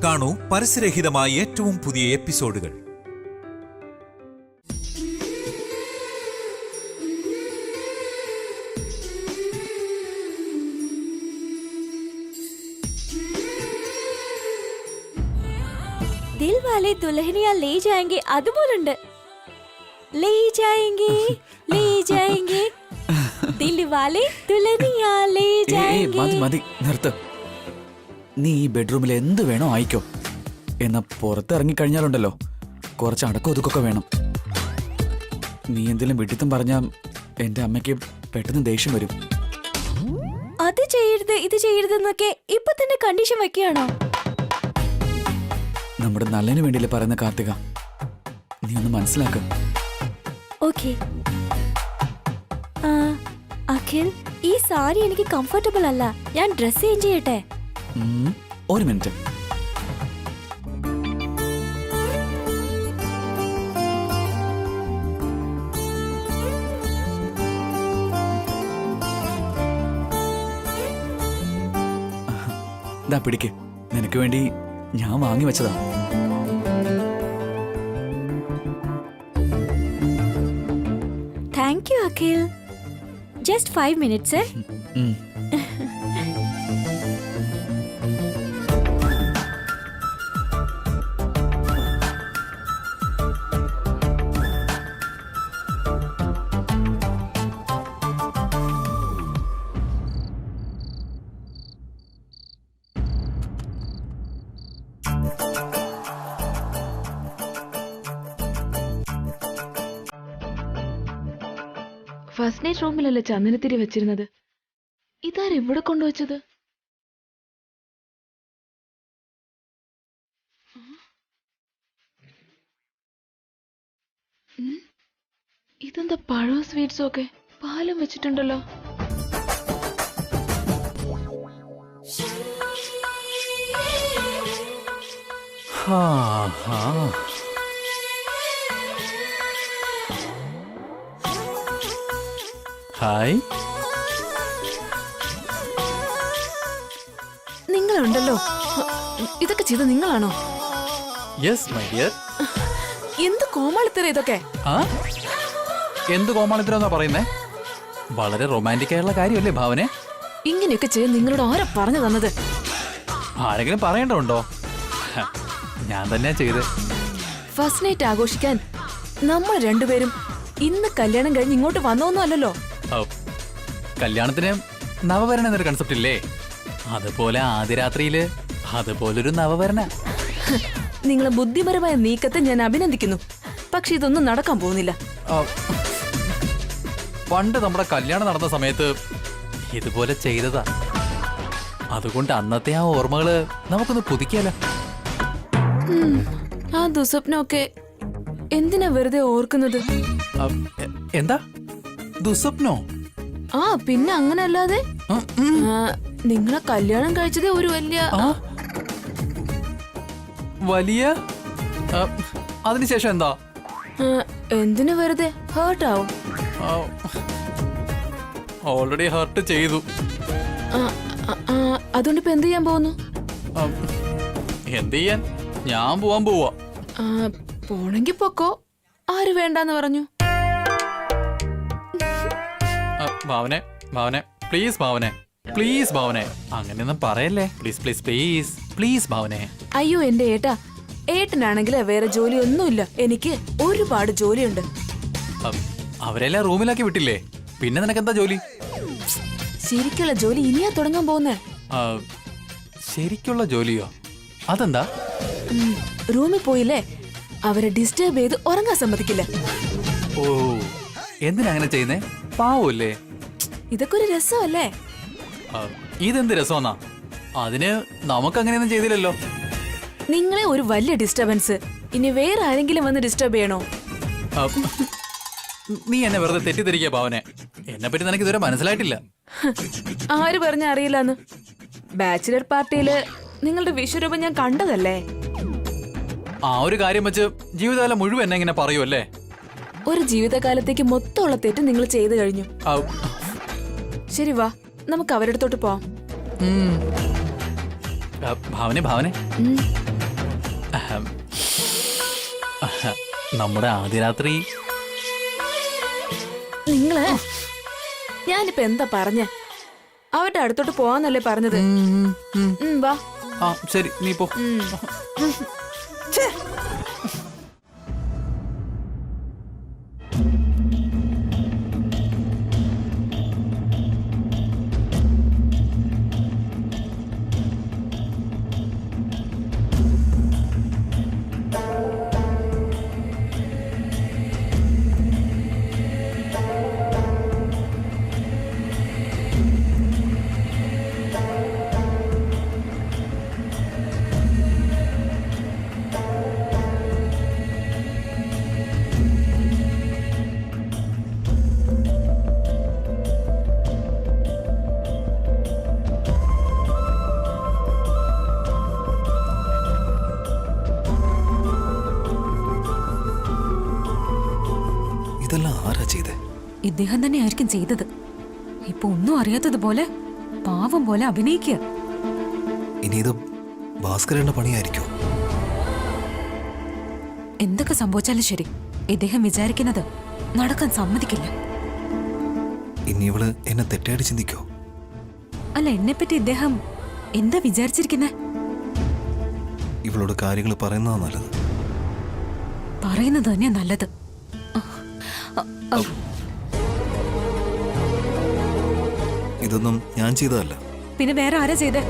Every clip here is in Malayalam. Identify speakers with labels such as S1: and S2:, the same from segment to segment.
S1: കാണൂ പരസ്യരഹിതമായ ഏറ്റവും പുതിയ എപ്പിസോഡുകൾ.
S2: ദിൽ വാലെ ദുൽഹനിയ ലേ ജായെംഗെ അതുപോലുണ്ട്. ലേ ജായെംഗെ ലേ ജായെംഗെ ദിൽ വാലെ ദുൽഹനിയ ലേ ജായെംഗെ.
S3: മതി നിർത്ത്. നീ ഈ ബെഡ്റൂമിൽ എന്ത് വേണോ ആയിക്കോ. എന്നാ പുറത്തിറങ്ങിക്കഴിഞ്ഞാലുണ്ടല്ലോ കുറച്ച് അടക്കം ഒതുക്കൊക്കെ വേണം. നീ എന്തെങ്കിലും വിട്ടിത്തും പറഞ്ഞാൽ എന്റെ അമ്മയ്ക്ക് പെട്ടെന്ന് ദേഷ്യം വരും.
S2: അത് ചെയ്യരുത് ഇത് ചെയ്യരുതെന്നൊക്കെ ഇപ്പൊ തന്നെ കണ്ടീഷൻ വെക്കുകയാണോ?
S3: നമ്മുടെ നല്ലതിന് വേണ്ടിയല്ലേ പറയുന്ന കാർത്തിക, നീ ഒന്ന് മനസ്സിലാക്ക.
S2: ഓക്കേ. അഖിൽ, ഈ സാരി എനിക്ക് കംഫർട്ടബിൾ അല്ല. ഞാൻ ഡ്രസ് ചേഞ്ച് ചെയ്യട്ടെ?
S3: ഒരു മിനിറ്റ്. ദാ പിടിക്ക്, നിനക്ക് വേണ്ടി ഞാൻ വാങ്ങി വെച്ചതാ.
S2: Thank you Akhil. Just 5 minutes.
S4: First night റൂമിലല്ലേ ചന്ദനത്തിരി വെച്ചിരുന്നത്? ഇതാരെവിടെ കൊണ്ടുവച്ചത്? ഇതെന്താ പഴവും സ്വീറ്റ്സും ഒക്കെ പാലും വെച്ചിട്ടുണ്ടല്ലോ.
S3: ഹായ്.
S4: നിങ്ങളുണ്ടല്ലോ, ഇതൊക്കെ ചെയ്ത നിങ്ങളാണോ?
S3: Yes my dear.
S4: എന്ത് കോമാളിത്തരം ഇതൊക്കെ?
S3: എന്ത് കോമാളിത്തരാന്നാ പറയുന്നേ? വളരെ റൊമാൻറ്റിക് ആയിട്ടുള്ള കാര്യമല്ലേ ഭാവനെ?
S4: ഇങ്ങനെയൊക്കെ ചെയ്യാൻ നിങ്ങളോട് ആരാ പറഞ്ഞു തന്നത്?
S3: ആരെങ്കിലും പറയേണ്ടതുണ്ടോ? ഞാൻ തന്നെയാ ചെയ്ത്.
S4: ഫസ്റ്റ് നൈറ്റ് ആഘോഷിക്കാൻ നമ്മൾ രണ്ടുപേരും ഇന്ന് കല്യാണം കഴിഞ്ഞ് ഇങ്ങോട്ട് വന്നോന്നും അല്ലല്ലോ.
S3: കല്യാണത്തിന് നവവരൻ എന്നൊരു കൺസെപ്റ്റ് ഇല്ലേ? അതുപോലെ ആദ്യ രാത്രിയില് അതുപോലൊരു നവവരന.
S4: നിങ്ങളെ ബുദ്ധിപരമായ നീക്കത്തെ ഞാൻ അഭിനന്ദിക്കുന്നു. പക്ഷെ ഇതൊന്നും നടക്കാൻ പോകുന്നില്ല.
S3: പണ്ട് നമ്മുടെ കല്യാണം നടന്ന സമയത്ത് ഇതുപോലെ ചെയ്തതാ. അതുകൊണ്ട് അന്നത്തെ ആ ഓർമ്മകള് നമുക്കൊന്ന് പുതുക്കിയാലോ?
S4: ആ ദുസ്വപ്നമൊക്കെ എന്തിനാ വെറുതെ ഓർക്കുന്നത്?
S3: എന്താ ദുസ്വപ്നോ?
S4: പിന്നെ അങ്ങനെ അല്ലാതെ നിങ്ങളെ കല്യാണം കഴിച്ചതേ ഒരു
S3: വലിയ അതിനുശേഷം എന്താ?
S4: എന്തിനു വെറുതെ ഹേർട്ട് ആവും?
S3: ഓൾറെഡി ഹേർട്ട് ചെയ്തു.
S4: അതുകൊണ്ട് ഇപ്പൊ എന്ത് ചെയ്യാൻ പോകുന്നു?
S3: എന്ത് ചെയ്യാൻ? ഞാൻ പോവാൻ പോവാ.
S4: പോണെങ്കി പൊക്കോ. ആര് വേണ്ടാന്ന് പറഞ്ഞു?
S3: ഭാവനെ ഭാവനെ പ്ലീസ് ഭാവനെ പ്ലീസ് ഭാവനെ അങ്ങനെയൊന്നും പറയല്ലേ. പ്ലീസ് പ്ലീസ് പ്ലീസ് പ്ലീസ് ഭാവനെ.
S4: അയ്യോ എന്റെ ഏട്ടാ, ഏട്ടനാണെങ്കിൽ വേറെ ജോലി ഒന്നുമില്ല. എനിക്ക് ഒരുപാട് ജോലിയുണ്ട്.
S3: അവരെല്ലാം റൂമിലാക്കി വിട്ടില്ലേ, പിന്നെ നിനക്കെന്താ ജോലി?
S4: ശരിക്കുള്ള ജോലി ഇനിയാ തുടങ്ങാൻ പോകുന്നേ.
S3: ശരിക്കുള്ള ജോലിയോ? അതെന്താ?
S4: റൂമിൽ പോയില്ലേ, അവരെ ഡിസ്റ്റർബ് ചെയ്ത് ഉറങ്ങാൻ സമ്മതിക്കില്ല.
S3: ഓ, എന്തിനാ അങ്ങനെ ചെയ്യുന്നേ? പാവല്ലേ.
S4: ഇതൊക്കെ ഒരു രസമല്ലേ?
S3: ഇതെന്ത് രസമെന്നാ? അതിന് നമുക്ക് അങ്ങനെയൊന്നും ചെയ്തില്ലല്ലോ.
S4: നിങ്ങളെ ഒരു വലിയ ഡിസ്റ്റർബൻസ് ഇനി വേറെ ആരെങ്കിലും വന്ന് ഡിസ്റ്റർബ് ചെയ്യണോ?
S3: നീ എന്നെ വെറുതെ തെറ്റിദ്ധരിക്കുക ഭാവനെ. എന്നെ പറ്റി നിനക്ക് ഇതുവരെ മനസ്സിലായിട്ടില്ല.
S4: ആര് പറഞ്ഞ അറിയില്ലെന്ന്? ബാച്ചിലർ പാർട്ടിയില് നിങ്ങളുടെ വിശ്വരൂപം ഞാൻ കണ്ടതല്ലേ.
S3: ആ ഒരു കാര്യം വെച്ച് ജീവിതകാലം മുഴുവൻ എന്നെ ഇങ്ങനെ പറയുമല്ലേ?
S4: ഒരു ജീവിതകാലത്തേക്ക് മൊത്തമുള്ള തെറ്റ് നിങ്ങൾ ചെയ്തു കഴിഞ്ഞു. ശരി, വാ നമുക്ക് അവരുടെ അടുത്തോട്ട് പോവാം.
S3: ഭാവനെ ഭാവനെ
S5: നമ്മുടെ ആദ്യ രാത്രി
S4: നിങ്ങള് ഞാനിപ്പോ എന്താ പറഞ്ഞ? അവരുടെ അടുത്തോട്ട് പോവാന്നല്ലേ പറഞ്ഞത്? വാ.
S5: ആ ശരി, നീ പോ.
S4: ഛെ.
S6: ഇതെല്ലാം ആരാ ചെയ്തേ?
S2: ഇദ്ദേഹം തന്നെയായിരിക്കും ചെയ്തത്. ഇപ്പൊ ഒന്നും അറിയാത്തതുപോലെ പാവം പോലെ അഭിനയിക്കുക.
S6: ഇനി ഇത് ഭാസ്കരന്റെ പണിയായിരിക്കോ?
S2: എന്തൊക്കെ സംഭവിച്ചാലും ശരി, ഇദ്ദേഹം വിചാരിക്കുന്നത് നടക്കാൻ സമ്മതിക്കില്ല.
S6: ഇനി ഇവള് എന്നെ തെറ്റായിട്ട് ചിന്തിക്കോ?
S2: അല്ല, എന്നെപ്പറ്റി ഇദ്ദേഹം എന്താ വിചാരിച്ചിരിക്കുന്നെ?
S6: ഇവളോട് കാര്യങ്ങൾ പറയുന്നതാ നല്ലത്.
S2: പറയുന്നത് തന്നെയാ നല്ലത്.
S6: ഇതൊന്നും ഞാൻ ചെയ്തതല്ല.
S2: പിന്നെ വേറെ ആരാ ചെയ്തേ?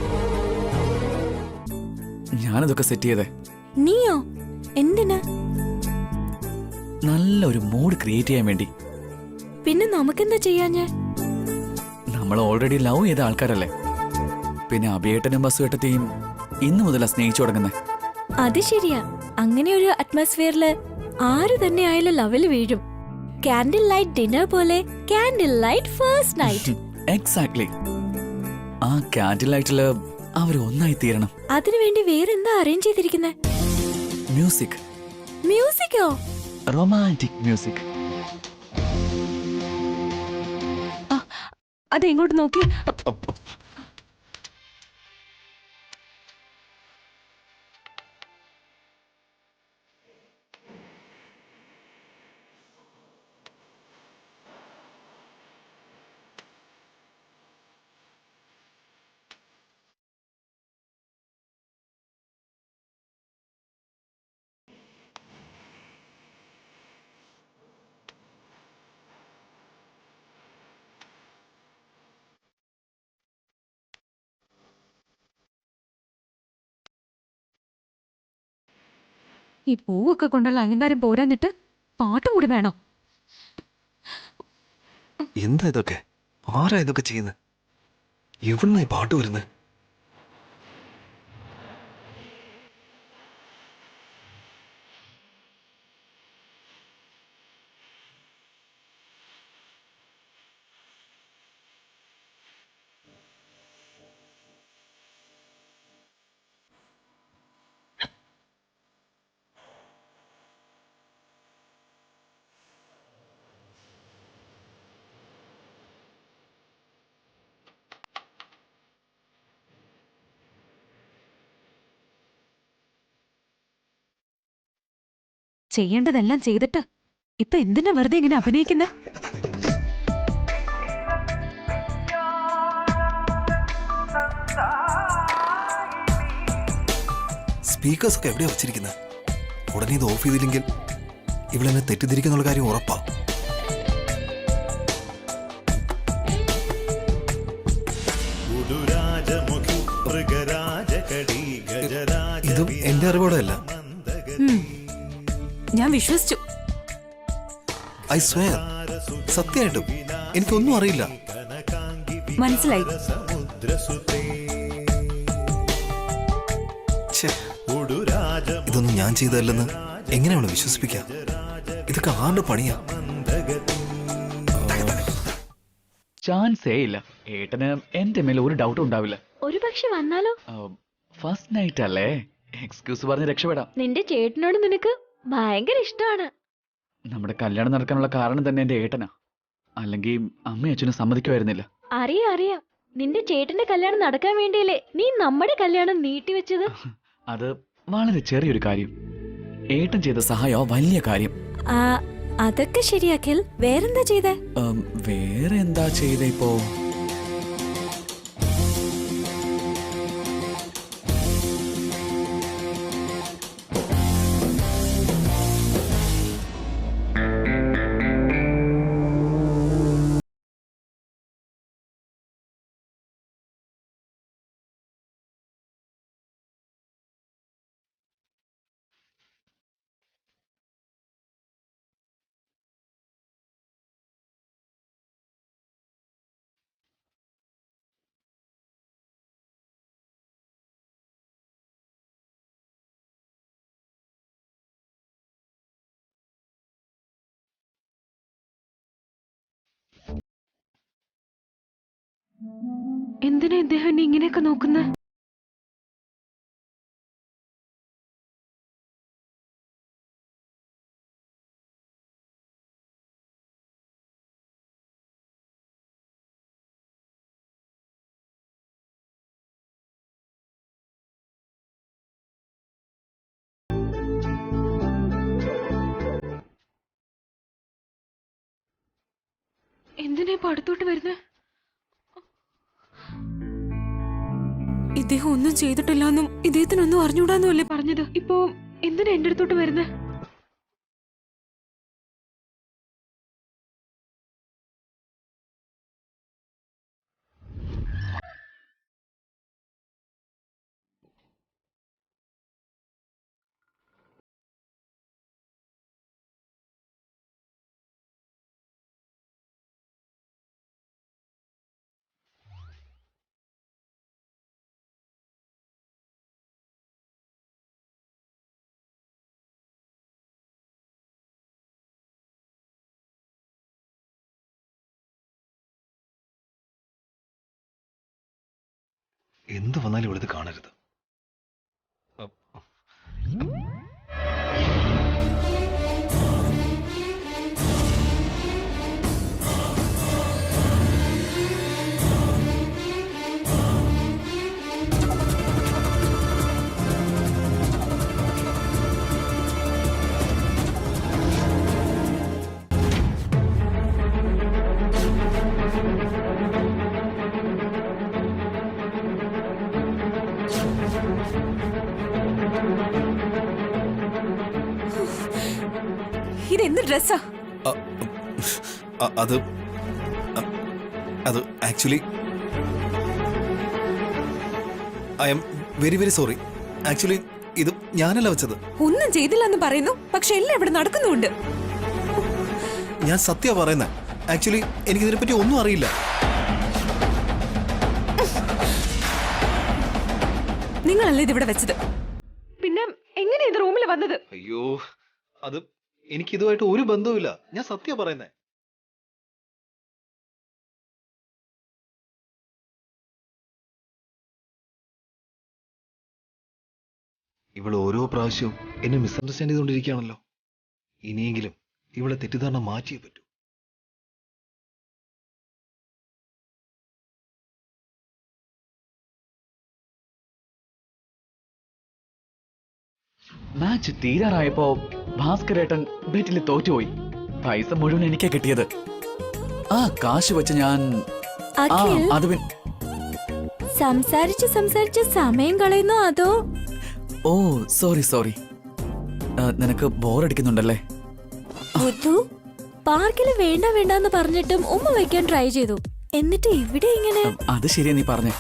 S3: ഞാനതൊക്കെ സെറ്റ് ചെയ്തേ.
S2: നീയോ? എന്തിനാ?
S3: നല്ലൊരു മൂഡ് ക്രിയേറ്റ് ചെയ്യാൻ വേണ്ടി.
S2: പിന്നെ നമുക്കെന്താ ചെയ്യാഞ്ഞേ?
S3: നമ്മൾ ഓൾറെഡി ലവ് ചെയ്ത ആൾക്കാരല്ലേ. പിന്നെ അഭിയേട്ടനും ബസ്സുകെട്ടത്തെയും ഇന്നു മുതലാ സ്നേഹിച്ചു തുടങ്ങുന്നേ.
S2: അത് ശരിയാ. അങ്ങനെ ഒരു അറ്റ്മോസ്ഫിയറില് ആര് തന്നെ ആയാലും ലവിൽ വീഴും. കാൻഡിൽ ലൈറ്റ് ഡിന്നർ പോലെ candle light first night.
S3: Exactly. ആ കാൻഡിൽ ലൈറ്റില് അവർ ഒന്നായി തീരണം.
S2: അതിനുവേണ്ടി വേറെന്താ അറേഞ്ച് ചെയ്തിരിക്കുന്നെ?
S3: മ്യൂസിക്.
S2: മ്യൂസിക്കോ?
S3: Romantic music.
S2: അതെങ്ങോട്ട് നോക്കി? ഈ പൂവൊക്കെ കൊണ്ടുള്ള അലങ്കാരം പോരാഞ്ഞിട്ട് പാട്ടും കൂടി വേണോ?
S6: എന്താ ഇതൊക്കെ? ആരാ ഇതൊക്കെ ചെയ്യുന്നത്? എവിടുന്നായി പാട്ട് വരുന്നത്?
S2: ചെയ്യേണ്ടതെല്ലാം ചെയ്തിട്ട് ഇപ്പൊ എന്തിനാ വെറുതെ ഇങ്ങനെ അഭിനയിക്കുന്നെ?
S6: സ്പീക്കേഴ്സ് ഒക്കെ എവിടെയാ വെച്ചിരിക്കുന്നത്? ഉടനെ ഇത് ഓഫ് ചെയ്തില്ലെങ്കിൽ ഇവളെന്നെ തെറ്റിദ്ധരിക്കുന്നുള്ള കാര്യം ഉറപ്പാ. ഇതും എന്റെ അറിവോടെ അല്ല.
S2: ഞാൻ വിശ്വസിച്ചു.
S6: ഐ സ്വയർ, സത്യമായിട്ടും എനിക്കൊന്നും അറിയില്ല.
S2: മനസ്സിലായി.
S6: ഛെ, ഇതൊന്നും ഞാൻ ചെയ്തതല്ലെന്ന് എങ്ങനെയാണ് വിശ്വസിപ്പിക്കുക? ഇതൊക്കെ ആരുടെ പണിയാ?
S3: ചാൻസേ ഇല്ല. ഏട്ടന് എന്റെ മേലെ ഒരു ഡൗട്ടും ഉണ്ടാവില്ല.
S2: ഒരു പക്ഷെ വന്നാലോ?
S3: ഫസ്റ്റ് നൈറ്റ് അല്ലേ, എക്സ്ക്യൂസ് പറഞ്ഞ് രക്ഷപ്പെടാം.
S2: നിന്റെ ചേട്ടനോട് നിനക്ക് ഭയങ്കര ഇഷ്ടമാണ്.
S3: നമ്മുടെ കല്യാണം നടക്കാനുള്ള കാരണം തന്നെ എന്റെ ഏട്ടനാ. അല്ലെങ്കിൽ അമ്മയും അച്ഛനും സമ്മതിക്കുമായിരുന്നില്ല.
S2: അറിയാം. നിന്റെ ചേട്ടന്റെ കല്യാണം നടക്കാൻ വേണ്ടിയല്ലേ നീ നമ്മുടെ കല്യാണം നീട്ടിവെച്ചത്?
S3: അത് വളരെ ചെറിയൊരു കാര്യം. ഏട്ടൻ ചെയ്ത സഹായോ വലിയ കാര്യം.
S2: ആ, അതൊക്കെ ശരിയാക്കൽ വേറെന്താ ചെയ്തേ?
S3: വേറെ എന്താ ചെയ്ത ഇപ്പോ?
S4: എന്തിനാ ഇദ്ദേഹം എന്നെ ഇങ്ങനെയൊക്കെ നോക്കുന്നത്? എന്തിനാ ഇപ്പൊ അടുത്തോട്ട് വരുന്നത്? ഇദ്ദേഹം ഒന്നും ചെയ്തിട്ടില്ലെന്നും ഇദ്ദേഹത്തിനൊന്നും അറിഞ്ഞൂടാന്നും അല്ലേ പറഞ്ഞത്? ഇപ്പോ എന്തിനാ എന്റെ അടുത്തോട്ട് വരുന്നത്?
S6: എന്ത് വന്നാലും ഇവിടുത്തെ കാണരുത്.
S2: ഇതെന്ത് ഡ്രസ്സാ?
S6: അത് അത് actually I am very very sorry. Actually ഇത് ഞാനല്ല വെച്ചത്.
S2: ഒന്നും ചെയ്തില്ല എന്ന് പറയുന്നു, പക്ഷെ എല്ലാം ഇവിടെ നടക്കുന്നുണ്ട്.
S6: ഞാൻ സത്യ പറയുന്നത്. ആക്ച്വലി എനിക്കിതിനെപ്പറ്റി ഒന്നും അറിയില്ല.
S2: നിങ്ങളല്ലേ ഇതിവിടെ വെച്ചത്? പിന്നെ എങ്ങനെ ഇത് റൂമിൽ വന്നത്?
S6: അയ്യോ, അത് എനിക്കിതുമായിട്ട് ഒരു ബന്ധവുമില്ല. ഞാൻ സത്യ പറയുന്നേ. ഇവൾ ഓരോ പ്രാവശ്യവും എന്നെ മിസ്അണ്ടർസ്റ്റാൻഡ് ചെയ്തുകൊണ്ടിരിക്കുകയാണല്ലോ. ഇനിയെങ്കിലും ഇവളെ തെറ്റിദ്ധാരണ മാറ്റിയേ പറ്റൂ.
S3: മാച്ച് തീരാറായപ്പോ ഭാസ്കരേട്ടൻ ബെറ്റിൽ തോറ്റുപോയി. പൈസ മുഴുവൻ എനിക്കാ കിട്ടിയത്. ആ കാശ് വെച്ച് ഞാൻ അത്
S2: സംസാരിച്ച് സമയം കളയുന്നോ അതോ?
S3: ഓ സോറി സോറി. നിനക്ക് ബോറടിക്കുന്നുണ്ടല്ലേ?
S2: ബുദ്ധു, പാർക്കിൽ വേണ്ട വേണ്ടെന്ന് പറഞ്ഞിട്ടും ഉമ്മ വയ്ക്കാൻ ട്രൈ ചെയ്തു. എന്നിട്ട് ഇവിടെ ഇങ്ങനെ.
S3: അത് ശരിയാ നീ പറഞ്ഞേ.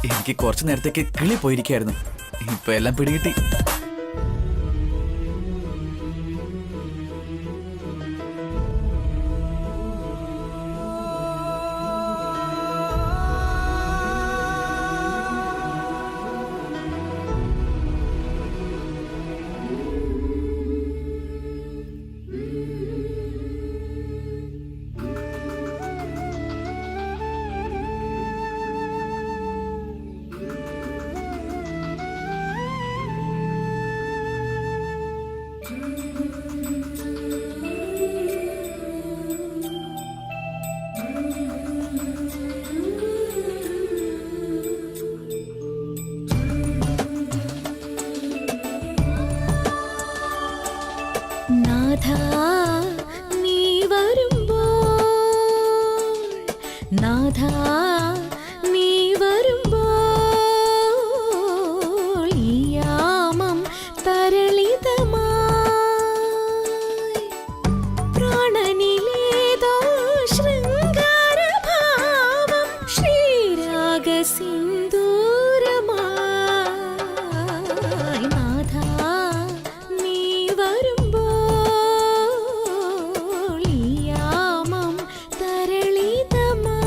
S3: എനിക്ക് കുറച്ചു നേരത്തേക്ക് കിളി പോയിരിക്കായിരുന്നു. ഇപ്പൊ എല്ലാം പിടികിട്ടി.
S2: നാഥ നീ വരുമ്പോൾ നാഥ നീ വരുമ്പോൾ ഈ യാമം തരളിതമായി പ്രാണനിലേതോ ശൃംഗാരഭാവം ശ്രീരാഗസിന്ദൂരമായി നാഥ നീ വരുമ്പോൾ ഈ യാമം തരളിതമായി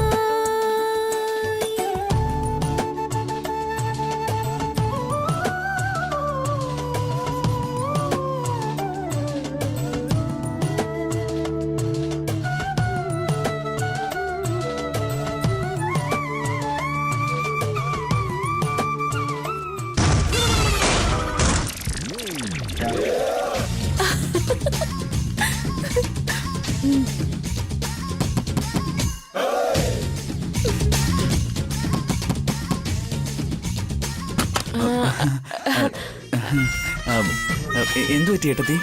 S3: എന്തു പറ്റി ഏട്ടത്തി?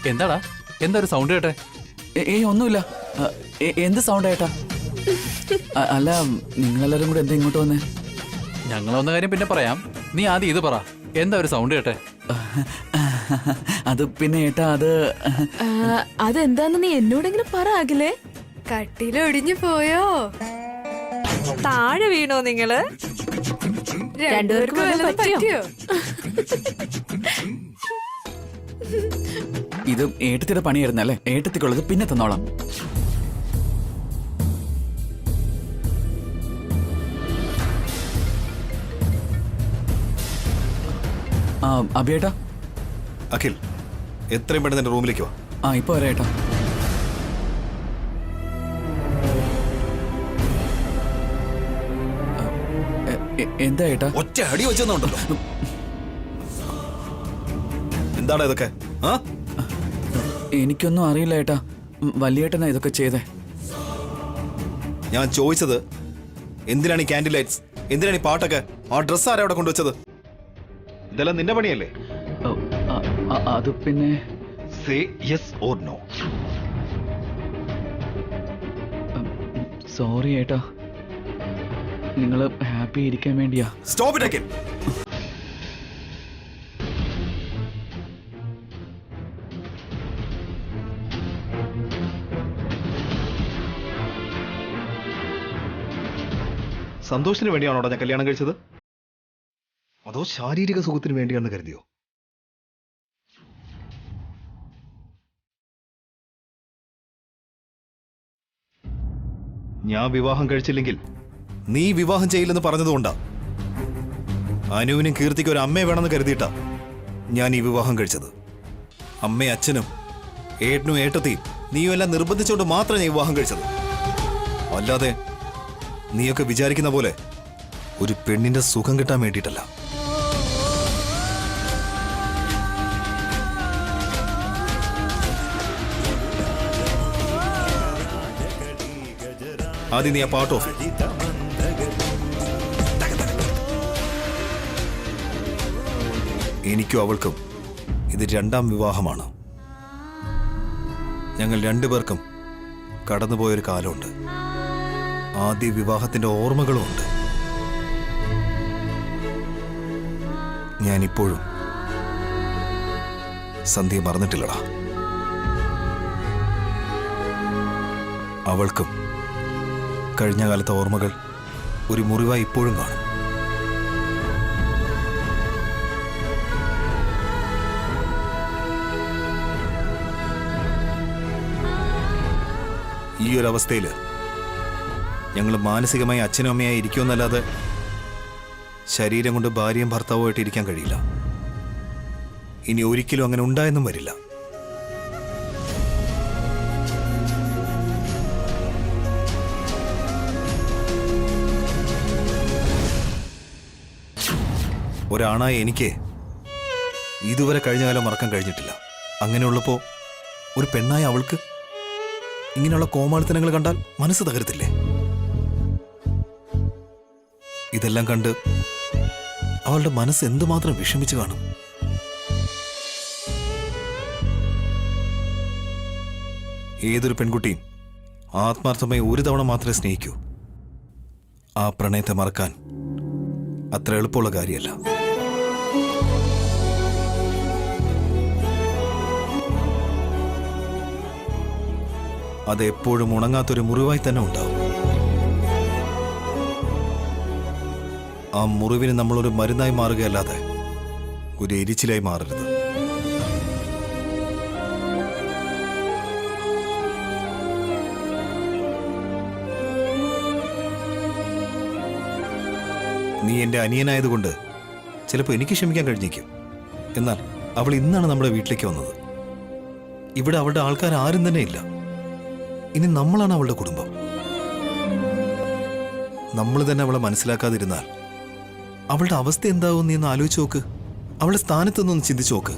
S5: എന്താടാ എന്താ ഒരു സൗണ്ട് കേട്ടെ?
S3: ഒന്നുമില്ല. എന്ത് സൗണ്ട് ഏട്ടാ? അല്ല, നിങ്ങളെല്ലാരും കൂടെ എന്താ ഇങ്ങോട്ട് വന്നേ?
S5: ഞങ്ങൾ വന്ന കാര്യം പിന്നെ പറയാം. നീ ആദ്യം ഇത് പറ, എന്താ ഒരു സൗണ്ട് കേട്ടെ?
S3: അത് പിന്നെ ഏട്ടാ,
S4: അതെന്താന്ന് നീ എന്നോടെങ്കിലും പറ അഖിലേ.
S7: കട്ടിലൊടിഞ്ഞു പോയോ?
S2: താഴെ വീണോ നിങ്ങള്? രണ്ടുപേർക്കും വല്ലതും പറ്റിയോ?
S3: ഇത് ഏട്ടത്തിയുടെ പണിയായിരുന്നല്ലേ? ഏട്ടത്തിക്കുള്ളത് പിന്നെ തന്നോളാം. അഭിയേട്ടാ.
S6: അഖിൽ, എത്രയും പെട്ടെന്ന് എന്റെ റൂമിലേക്ക് വാ.
S3: ഇപ്പൊ വരാം ഏട്ടാ. എന്താ ഏട്ടാ?
S6: ഒറ്റ അടി വെച്ചെന്നുണ്ടല്ലോ. എന്താണ് ഇതൊക്കെ?
S3: എനിക്കൊന്നും അറിയില്ല ഏട്ടാ. വലിയേട്ടനാ ഇതൊക്കെ ചെയ്തേ.
S6: ഞാൻ ചോദിച്ചത് എന്തിനാണ് ഈ ക്യാൻഡിൽ ലൈറ്റ്സ്, എന്തിനാണ് ഈ പാട്ടൊക്കെ? ആ ഡ്രസ് ആരാ അവിടെ കൊണ്ടുവച്ചത്? ഇതെല്ലാം നിന്റെ പണിയല്ലേ?
S3: അത് പിന്നെ
S6: say yes or no.
S3: Sorry ഏട്ടാ, നിങ്ങള് ഹാപ്പി ഇരിക്കാൻ വേണ്ടിയാ.
S6: Stop it Akhil. സന്തോഷത്തിന് വേണ്ടിയാണോ ഞാൻ കല്യാണം കഴിച്ചത്? അതോ ശാരീരിക സുഖത്തിന് വേണ്ടിയാണെന്ന് കരുതിയോ? ഞാൻ വിവാഹം കഴിച്ചില്ലെങ്കിൽ നീ വിവാഹം ചെയ്യില്ലെന്ന് പറഞ്ഞതുകൊണ്ടാ. അനുവിനും കീർത്തിക്കും ഒരു അമ്മയെ വേണമെന്ന് കരുതിയിട്ടാ ഞാൻ ഈ വിവാഹം കഴിച്ചത്. അമ്മയും അച്ഛനും ഏട്ടനും ഏട്ടത്തെയും നീയും എല്ലാം നിർബന്ധിച്ചുകൊണ്ട് മാത്രം ഞാൻ വിവാഹം കഴിച്ചത്. അല്ലാതെ നീയൊക്കെ വിചാരിക്കുന്ന പോലെ ഒരു പെണ്ണിന്റെ സുഖം കിട്ടാൻ വേണ്ടിയിട്ടല്ല. ആദ്യം നീ ആ പാർട്ട് ഓഫ്. എനിക്കും അവൾക്കും ഇത് രണ്ടാം വിവാഹമാണ്. ഞങ്ങൾ രണ്ടുപേർക്കും കടന്നുപോയൊരു കാലമുണ്ട്. ആദ്യ വിവാഹത്തിന്റെ ഓർമ്മകളും ഉണ്ട്. ഞാനിപ്പോഴും സന്ധ്യ മറന്നിട്ടില്ലടാ. അവൾക്കും കഴിഞ്ഞ കാലത്തെ ഓർമ്മകൾ ഒരു മുറിവായി ഇപ്പോഴും കാണും. ഈ ഒരു അവസ്ഥയിൽ ഞങ്ങൾ മാനസികമായി അച്ഛനും അമ്മയായി ഇരിക്കുമെന്നല്ലാതെ ശരീരം കൊണ്ട് ഭാര്യയും ഭർത്താവുമായിട്ട് ഇരിക്കാൻ കഴിയില്ല. ഇനി ഒരിക്കലും അങ്ങനെ ഉണ്ടായെന്നും വരില്ല. ഒരാണായ എനിക്ക് ഇതുവരെ കഴിഞ്ഞ കാലം മറക്കാൻ കഴിഞ്ഞിട്ടില്ല. അങ്ങനെയുള്ളപ്പോൾ ഒരു പെണ്ണായ അവൾക്ക് ഇങ്ങനെയുള്ള കോമാളിത്തനങ്ങൾ കണ്ടാൽ മനസ്സ് തകരത്തില്ലേ? ഇതെല്ലാം കണ്ട് അവളുടെ മനസ്സ് എന്തുമാത്രം വിഷമിച്ചു കാണും. ഏതൊരു പെൺകുട്ടിയും ആത്മാർത്ഥമായി ഒരു തവണ മാത്രമേ സ്നേഹിക്കൂ. ആ പ്രണയത്തെ മറക്കാൻ അത്ര എളുപ്പമുള്ള കാര്യമല്ല. അത് എപ്പോഴും ഉണങ്ങാത്തൊരു മുറിവായി തന്നെ ഉണ്ടാവും. ആ മുറിവിന് നമ്മളൊരു മരുന്നായി മാറുകയല്ലാതെ ഒരു എരിച്ചിലായി മാറരുത്. നീ എന്റെ അനിയനായതുകൊണ്ട് ചിലപ്പോൾ എനിക്ക് ക്ഷമിക്കാൻ കഴിഞ്ഞേക്കും. എന്നാൽ അവൾ ഇന്നാണ് നമ്മുടെ വീട്ടിലേക്ക് വന്നത്. ഇവിടെ അവളുടെ ആൾക്കാർ ആരും തന്നെ ഇല്ല. ഇനി നമ്മളാണ് അവളുടെ കുടുംബം. നമ്മൾ തന്നെ അവളെ മനസ്സിലാക്കാതിരുന്നാൽ അവളുടെ അവസ്ഥ എന്താവും നീ ഒന്ന് ആലോചിച്ച് നോക്ക്. അവളുടെ സ്ഥാനത്തൊന്നൊന്ന് ചിന്തിച്ചു നോക്ക്.